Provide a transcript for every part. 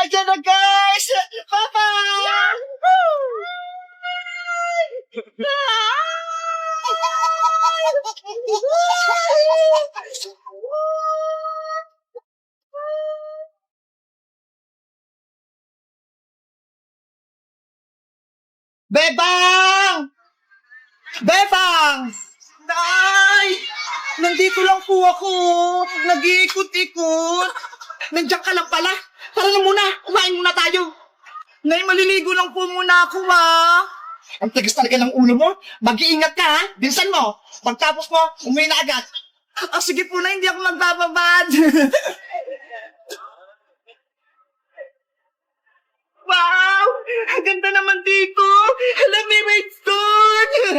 Ayan na guys! Papa! Bebang! Bebang! Nay! Nandito lang po ako. Nag-iikot-ikot. Nandiyan ka lang pala. Tara na muna. Kumain muna tayo. Nay, maliligo lang po muna ako, ha? Ang tigas talaga ng ulo mo. Mag-iingat ka, ha? Binsan mo. Pagtapos mo, umuwi na agad. Sige po na, hindi ako magbababad. Wow! Ang ganda naman dito! Alam, may redstone!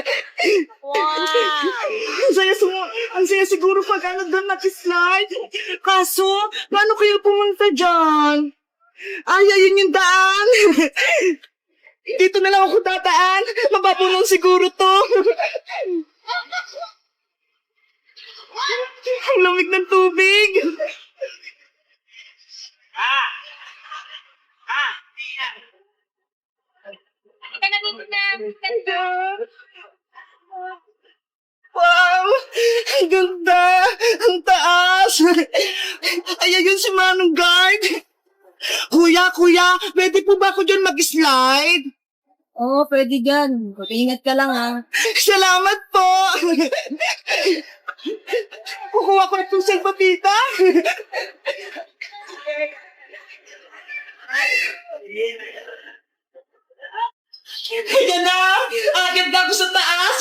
Wow! Ang saya siguro pag doon nakislide. Kaso, paano kayo pumunta dyan? Ay, ayun yung daan. Dito na lang ako dadaan. Mababulong siguro to. Ang lamig ng tubig. Ka na dito na. Ganda. Wow! Ang ganda! Ang taas! Ay, ayun si Manong Guard! Kuya, pwede po ba ako dyan mag-slide? Oo, pwede dyan. Ingat ka lang, ha. Salamat po! Kukuha ko itong salbabita! Ayan na! Agad na ako sa taas!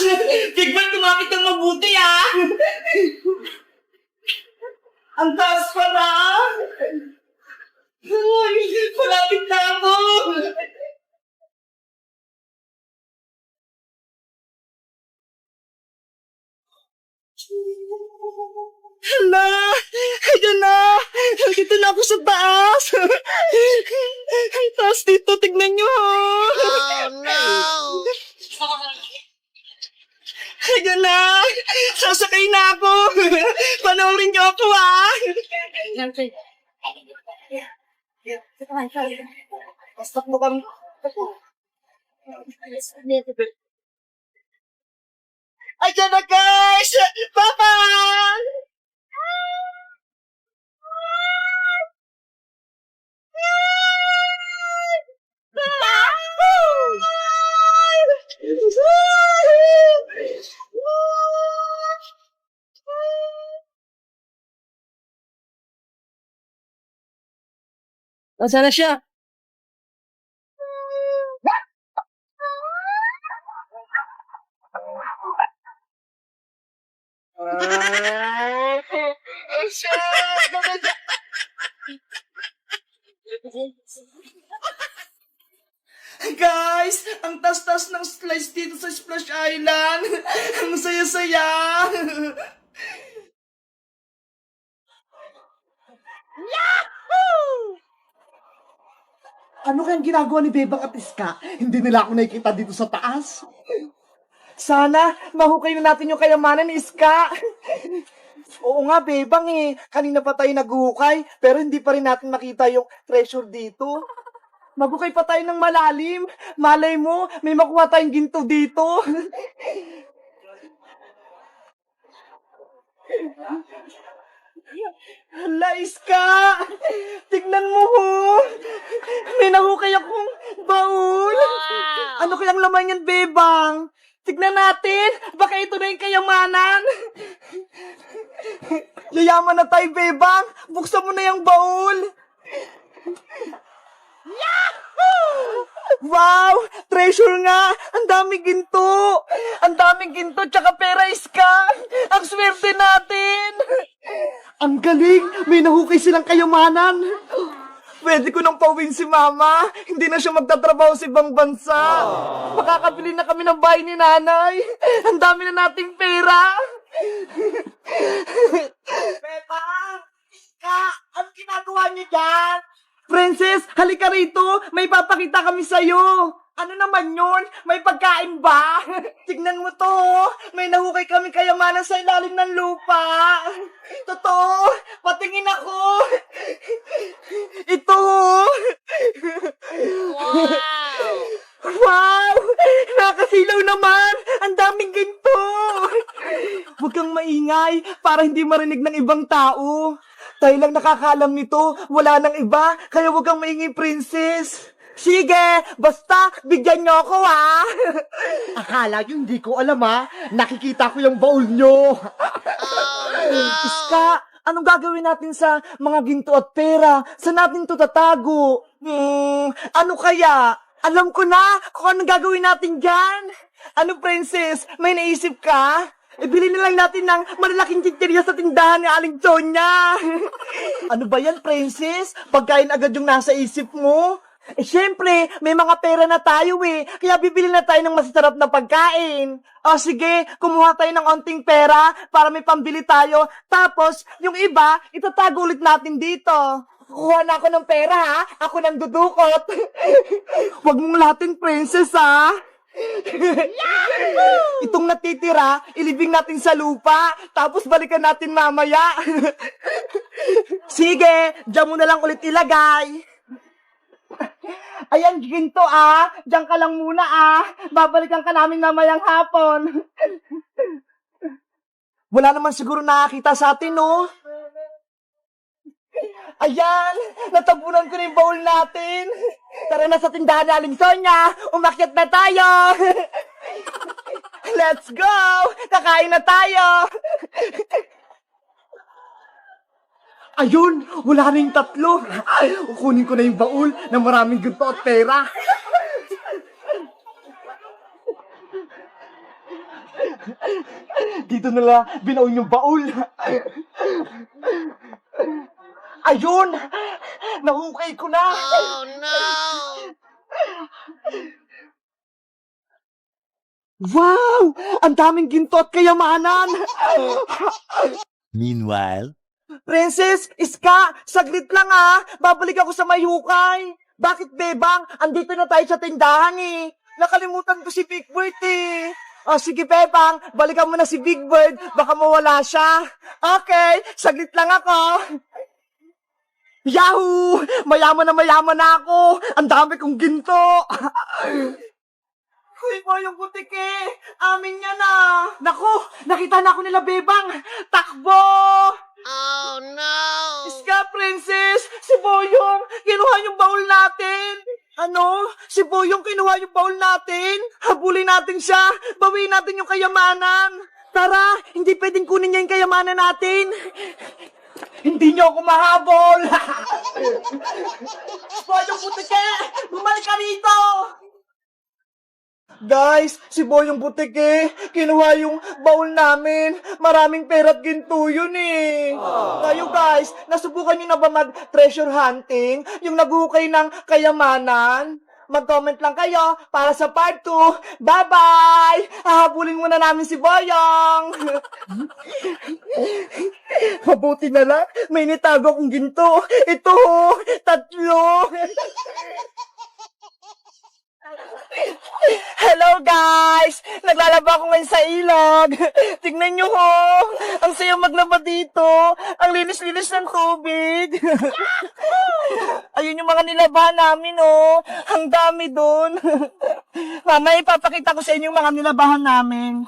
Bigman, tumamit ng mabuti, ah! Ang taas pala! Ay, malapit na ako! Hala! Ayan na! Nandito na ako sa taas! Ang taas dito, tignan nyo! Oh, no! Ayan na! Sasakay na ako! Panoorin nyo ako, ah! Basta mo kami. Ayan na, guys! Papa! Nasaan na siya? Guys, ang tas-tas ng slides dito sa Splash Island. Ang saya-saya. Ano kayang ginagawa ni Bebang at Iska? Hindi nila ako nakikita dito sa taas. Sana, mahukay na natin yung kayamanan ni Iska. Oo nga, Bebang eh. Kanina pa tayo naghuhukay, pero hindi pa rin natin makita yung treasure dito. Maghukay pa tayo ng malalim. Malay mo, may makuha tayong ginto dito. Hala, Iska! Tignan mo ho! May nahukay akong baul! Wow! Ano kayang laman yan, Bebang? Tignan natin! Baka ito na yung kayamanan! Yayaman na tayo, Bebang! Buksan mo na yung baul! Wow! Treasure nga! Ang daming ginto! Ang daming ginto tsaka pera, Iska! Ang swerte natin! Ang galing! May nahukay silang kayamanan! Pwede ko nang pauwiin si Mama. Hindi na siya magtatrabaho sa ibang bansa. Makakabili na kami ng bahay ni Nanay. Ang dami na nating pera. Bebang! Ka! Ano ginagawa niyo dyan? Princess, halika rito. May papakita kami sa'yo. Ano naman yun? May pagkain ba? Tignan mo to. May nahukay kami kayamanan sa ilalim ng lupa. Totoo. Patingin ako. Ito. para hindi marinig ng ibang tao. Tayo lang nakakaalam nito, wala nang iba, kaya huwag kang maingay, princess. Sige, basta bigyan niyo ako, ha? Akala niyo hindi ko alam, ha? Nakikita ko yung baul niyo. Iska, anong gagawin natin sa mga ginto at pera? Saan natin to tatago? Ano kaya? Alam ko na kung anong gagawin natin dyan. Ano, princess? May naisip ka? Ibili na lang natin ng malalaking chichirya sa tindahan ni Aling Tonya. Ano ba yan, princess? Pagkain agad yung nasa isip mo? Syempre, may mga pera na tayo kaya bibili na tayo ng masasarap na pagkain. O sige, kumuha tayo ng onting pera para may pambili tayo. Tapos, yung iba, itatago ulit natin dito. Kuha na ako ng pera, ha? Ako nang dudukot. Huwag mong lahatin, princess, ha? Itong natitira, ilibing natin sa lupa, tapos balikan natin mamaya. Sige, dyan mo na lang ulit ilagay. Ayan, ginto, Diyan ka lang muna, Babalikan ka namin mamayang hapon. Wala naman siguro nakakita sa atin, no? Ayan, natabunan ko na yung baul natin. Tara na sa tindahan ni Aling Sonia. Umakyat na tayo. Let's go! Kakain na tayo. Ayun, wala na yung tatlo. Kukunin ko na yung baul na maraming ginto at pera. Dito na lang binaon yung baul. Ayun! Nahukay ko na! Oh, no! Wow! Ang daming ginto at kayamanan! Meanwhile, Princess, Iska, saglit lang, babalik ako sa may hukay. Bakit, Bebang? Andito na tayo sa tindahan, Nakalimutan ko si Big Bird, O sige, Bebang, balikan mo na si Big Bird, baka mawala siya. Okay, saglit lang ako. Yahoo! Mayaman na ako! Ang dami kong ginto! Uy, Boyong Butik Amin yan Naku! Nakita na ako nila, Bebang! Takbo! Oh, no! Iska, princess! Si Boyong! Kinuha yung baul natin! Ano? Si Boyong kinuha yung baul natin? Habulin natin siya! Bawiin natin yung kayamanan! Tara! Hindi pwedeng kunin niya yung kayamanan natin! Hindi niyo ako mahabol! Boyong Butike! Bumalik ka rito! Guys, si Boyong Butike, kinuha yung baul namin. Maraming pera at ginto yun Kayo guys, nasubukan niyo na ba mag-treasure hunting? Yung naghukay ng kayamanan? Mag-comment lang kayo para sa part 2. Bye-bye! Hahabulin muna namin si Boyong! Mabuti na lang, may nitago akong ginto. Ito, 3. Hello guys! Naglalaba ako ngayon sa ilog. Tignan nyo ang sayo maglaba dito. Ang linis-linis ng tubig. Ayun yung mga nilabahan namin Ang dami doon. Mamaya ipapakita ko sa inyo yung mga nilabahan namin.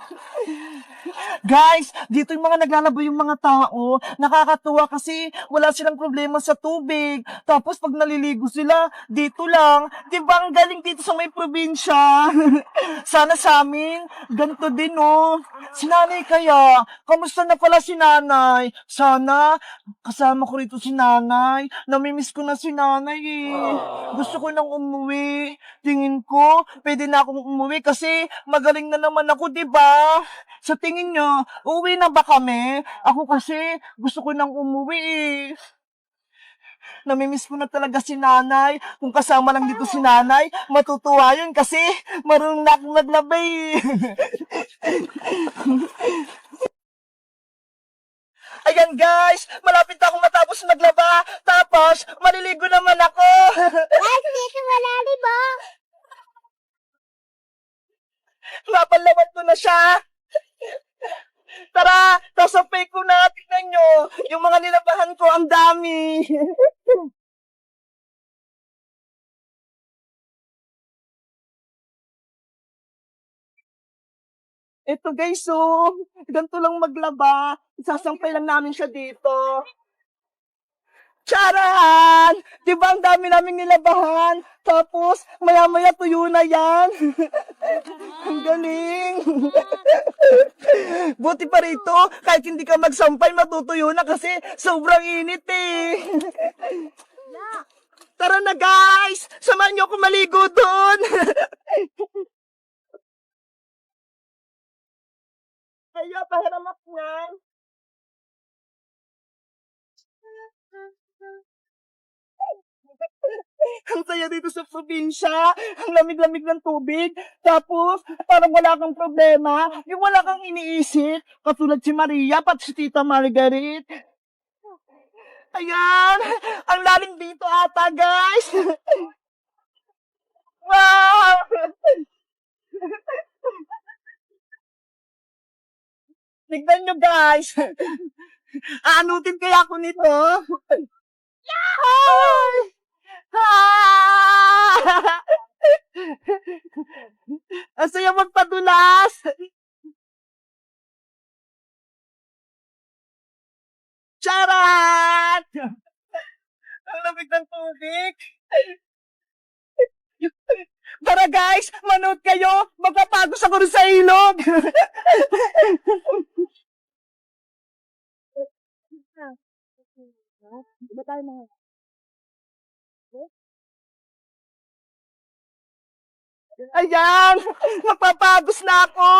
Guys, dito yung mga naglalaba yung mga tao. Nakakatuwa kasi wala silang problema sa tubig. Tapos pag naliligo sila, dito lang. Diba ang galing dito sa may probinsya? Sana sa amin, ganito din Si nanay kaya, kamusta na pala si nanay? Sana, kasama ko rito si nanay. Namimiss ko na si nanay Gusto ko nang umuwi. Tingin ko, pwede na akong umuwi kasi magaling na naman ako, diba? Sa tingin nyo, uuwi na ba kami? Ako kasi, gusto ko nang umuwi Namimiss ko na talaga si nanay. Kung kasama lang dito si nanay, matutuwa yun kasi marunong na akong maglabay Ayan guys, malapit na akong matapos maglaba. Tapos, maliligo naman ako. Guys, dito malalim ba? Mapalaman ko na siya. Tara, tasapay ko na. Tignan nyo, yung mga nilabahan ko, ang dami. Ito guys, oh. Ganito lang maglaba. Isasampay lang namin siya dito. Charan! Di ba ang dami naming nilabahan? Tapos, maya-maya tuyo na yan. Ang galing. Buti pa rito, kahit hindi ka magsampay, matutuyo na kasi sobrang init eh. Tara na guys! Samahan niyo ako maligo doon! Kaya pahiramak niyan. Ang saya dito sa probinsya. Ang lamig-lamig ng tubig. Tapos, parang wala kang problema. Yung wala kang iniisip. Katulad si Maria, pati si Tita Margaret. Ayan! Ang lalim dito ata, guys! Wow! Tignan nyo, guys! Aanutin kaya ako nito? Hi! Ah! Ang saya magpadulas! Charat! Ang lamig ng tubig! Tara guys, manood kayo! Magpapagos ako rin sa ilog! Ba tayo mga... Ayan! Magpapagos na ako!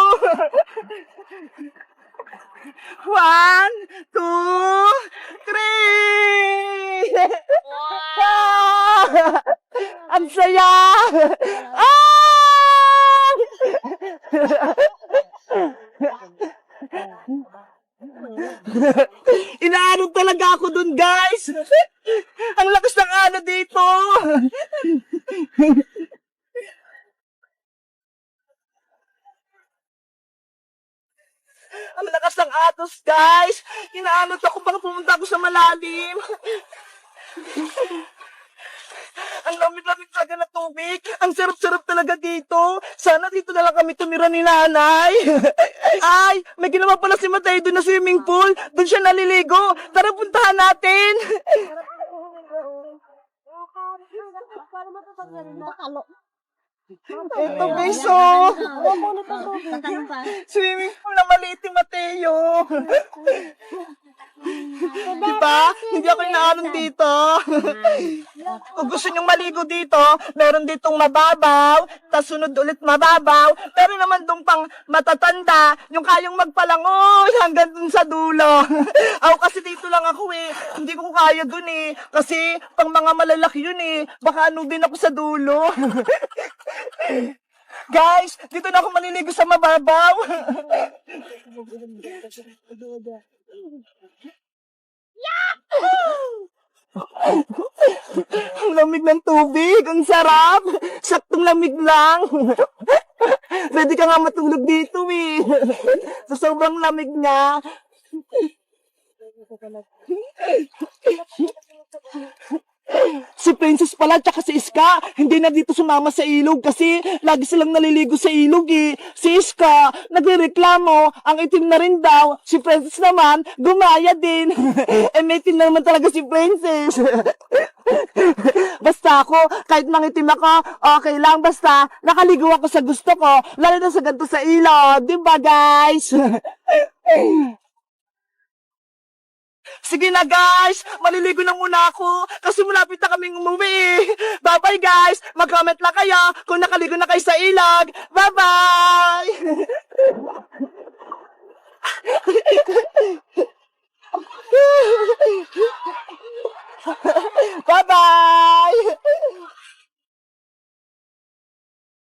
1, 2, 3! Ah! Ang saya! Ah! Inaanod talaga ako dun, guys! Ang lakas ng ano dito! Ang lakas ng atos, guys! Inaanod ako baka pumunta ako sa malalim. Ang lamig-lamig talaga ng tubig. Ang sarap-sarap talaga dito. Sana dito na lang kami tumira ni nanay. Ay, may ginawa pala si Matay doon na swimming pool. Doon siya naliligo. Tara, puntahan natin. Ito guys, oh. Swimming pool na maliit ni Mateo. Diba? Hindi ako inaaron dito. Kung gusto nyong maligo dito, meron ditong mababaw, tas sunod ulit mababaw, pero naman dong pang matatanda, yung kayang magpalangoy hanggang dun sa dulo. Ako kasi dito lang ako eh, hindi ko kaya dun eh, kasi pang mga malalaki yun eh, baka ano din ako sa dulo. Guys, dito na ako maliligo sa mababaw. Ang lamig ng tubig, ang sarap. Saktong lamig lang. Pwede ka nga matulog dito eh. Sa sobrang lamig niya. Si Princess pala tsaka si Iska, hindi na dito sumama sa ilog kasi lagi silang naliligo sa ilog eh. Si Iska, nagrereklamo, ang itim na rin daw. Si Princess naman, gumaya din. Eh may itim na naman talaga si Princess. Basta ako, kahit mangitim ako, okay lang. Basta, nakaligo ako sa gusto ko, lalo na sa ganito sa ilog. Diba guys? Sige na guys, maliligo na muna ako kasi malapit na kaming umuwi. Bye-bye guys, mag-comment lang kayo kung nakaligo na kayo sa ilog. Bye-bye!